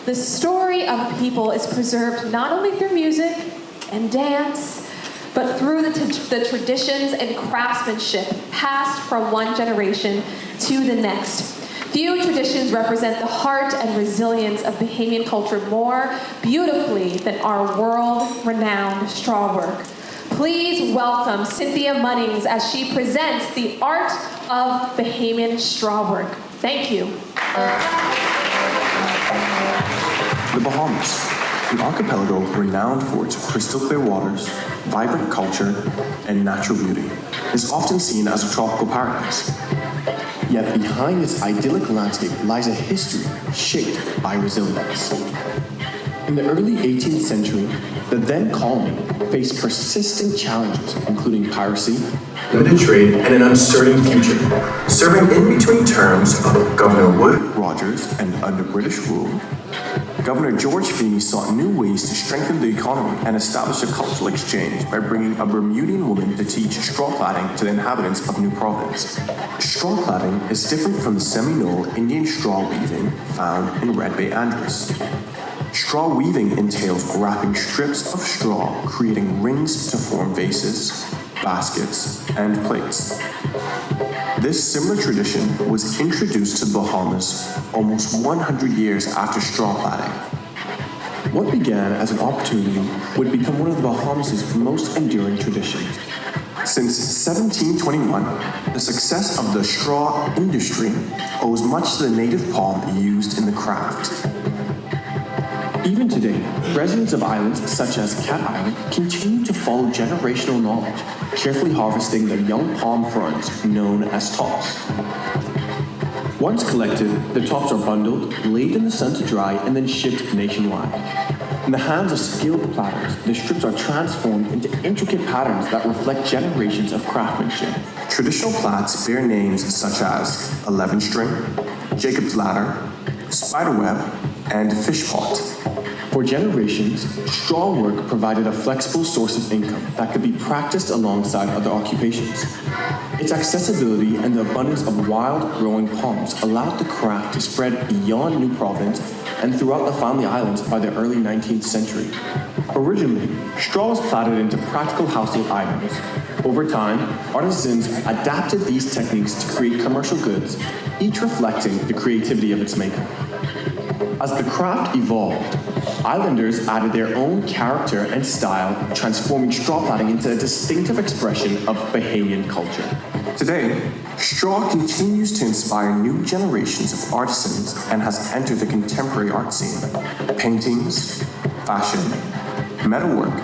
The story of a people is preserved not only through music and dance, but through the traditions and craftsmanship passed from one generation to the next. Few traditions represent the heart and resilience of Bahamian culture more beautifully than our world-renowned straw work. Please welcome Cynthia Munnings as she presents the art of Bahamian straw work. Thank you. The Bahamas, an archipelago renowned for its crystal clear waters, vibrant culture, and natural beauty, is often seen as a tropical paradise. Yet behind this idyllic landscape lies a history shaped by resilience. In the early 18th century, the then colony faced persistent challenges, including piracy, limited trade, and an uncertain future. Serving in between terms of Governor Wood Rogers and under British rule, Governor George Feeney sought new ways to strengthen the economy and establish a cultural exchange by bringing a Bermudian woman to teach straw plaiting to the inhabitants of New Providence. Straw plaiting is different from the Seminole Indian straw weaving found in Red Bay Andrews. Straw weaving entails wrapping strips of straw, creating rings to form vases, baskets, and plates. This similar tradition was introduced to the Bahamas almost 100 years after straw plaiting. What began as an opportunity would become one of the Bahamas' most enduring traditions. Since 1721, the success of the straw industry owes much to the native palm used in the craft. Even today, residents of islands such as Cat Island continue to follow generational knowledge, carefully harvesting the young palm fronds known as tops. Once collected, the tops are bundled, laid in the sun to dry, and then shipped nationwide. In the hands of skilled platters, the strips are transformed into intricate patterns that reflect generations of craftsmanship. Traditional plats bear names such as 11-string, Jacob's ladder, spiderweb, and fish pot. For generations, straw work provided a flexible source of income that could be practiced alongside other occupations. Its accessibility and the abundance of wild-growing palms allowed the craft to spread beyond New Providence and throughout the Family Islands by the early 19th century. Originally, straw was plaited into practical household items. Over time, artisans adapted these techniques to create commercial goods, each reflecting the creativity of its maker. As the craft evolved, islanders added their own character and style, transforming straw plaiting into a distinctive expression of Bahamian culture. Today, straw continues to inspire new generations of artisans and has entered the contemporary art scene. Paintings, fashion, metalwork,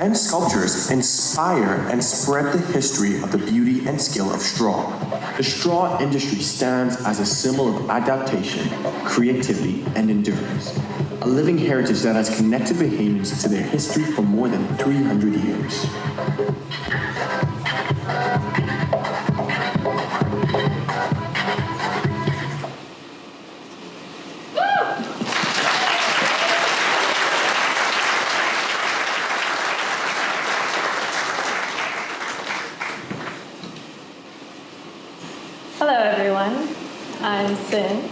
and sculptures inspire and spread the history of the beauty and skill of straw. The straw industry stands as a symbol of adaptation, creativity, and endurance. A living heritage that has connected Bahamians to their history for more than 300 years. Hello everyone, I'm Cyn.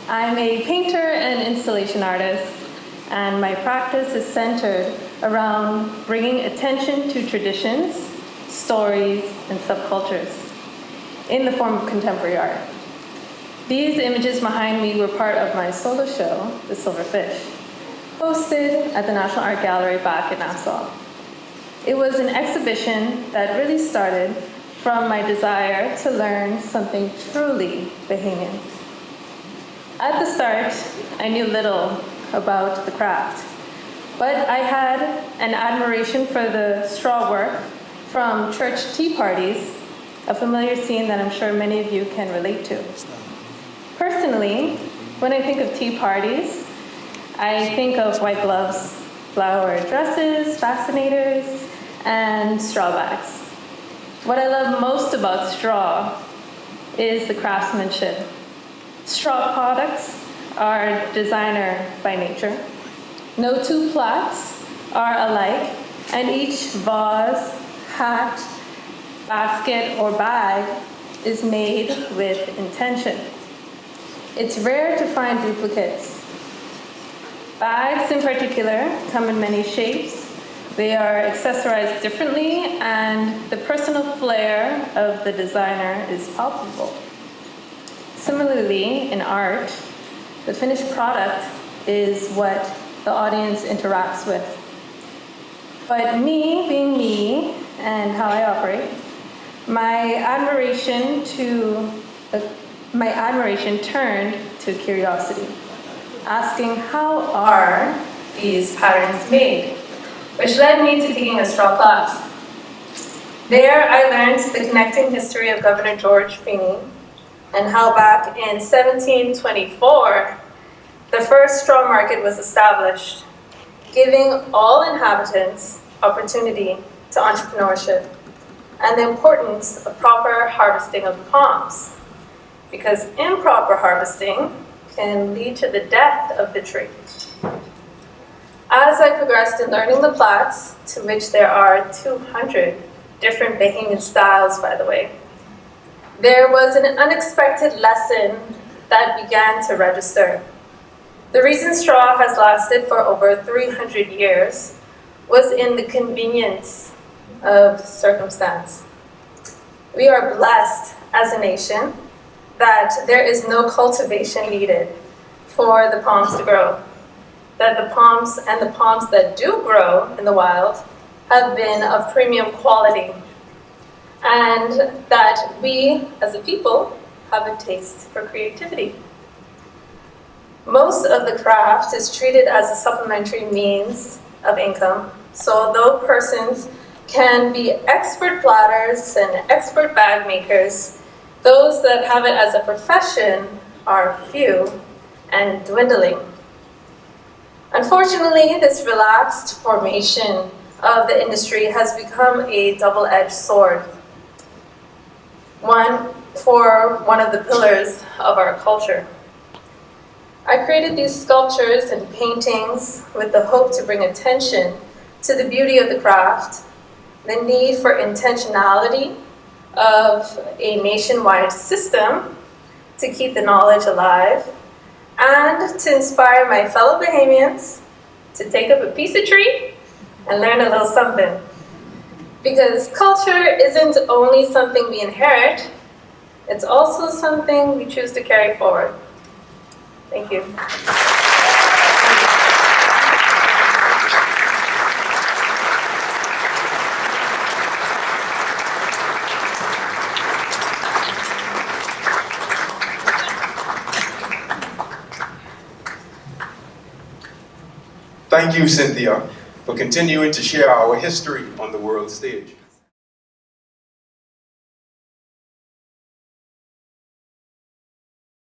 I'm a painter and installation artist, and my practice is centered around bringing attention to traditions, stories, and subcultures in the form of contemporary art. These images behind me were part of my solo show, The Silver Fish, hosted at the National Art Gallery back in Nassau. It was an exhibition that really started from my desire to learn something truly Bahamian. At the start, I knew little about the craft, but I had an admiration for the straw work from church tea parties, a familiar scene that I'm sure many of you can relate to. Personally, when I think of tea parties, I think of white gloves, flower dresses, fascinators, and straw bags. What I love most about straw is the craftsmanship. Straw products are designer by nature. No two plats are alike, and each vase, hat, basket, or bag is made with intention. It's rare to find duplicates. Bags in particular come in many shapes. They are accessorized differently, and the personal flair of the designer is palpable. Similarly, in art, the finished product is what the audience interacts with. But me, being me, and how I operate, my admiration turned to curiosity, asking how are these patterns made, which led me to taking a straw class. There I learned the connecting history of Governor George Feeney and how back in 1724, the first straw market was established, giving all inhabitants opportunity to entrepreneurship, and the importance of proper harvesting of the palms, because improper harvesting can lead to the death of the tree. As I progressed in learning the plats, to which there are 200 different Bahamian styles, by the way, there was an unexpected lesson that began to register. The reason straw has lasted for over 300 years was in the convenience of circumstance. We are blessed as a nation that there is no cultivation needed for the palms to grow, that the palms that do grow in the wild have been of premium quality, and that we as a people have a taste for creativity. Most of the craft is treated as a supplementary means of income, so although persons can be expert platters and expert bag makers, those that have it as a profession are few and dwindling. Unfortunately, this relaxed formation of the industry has become a double-edged sword. One for one of the pillars of our culture. I created these sculptures and paintings with the hope to bring attention to the beauty of the craft, the need for intentionality of a nationwide system to keep the knowledge alive, and to inspire my fellow Bahamians to take up a piece of tree and learn a little something. Because culture isn't only something we inherit, it's also something we choose to carry forward. Thank you. Thank you, Cynthia, for continuing to share our history on the world stage.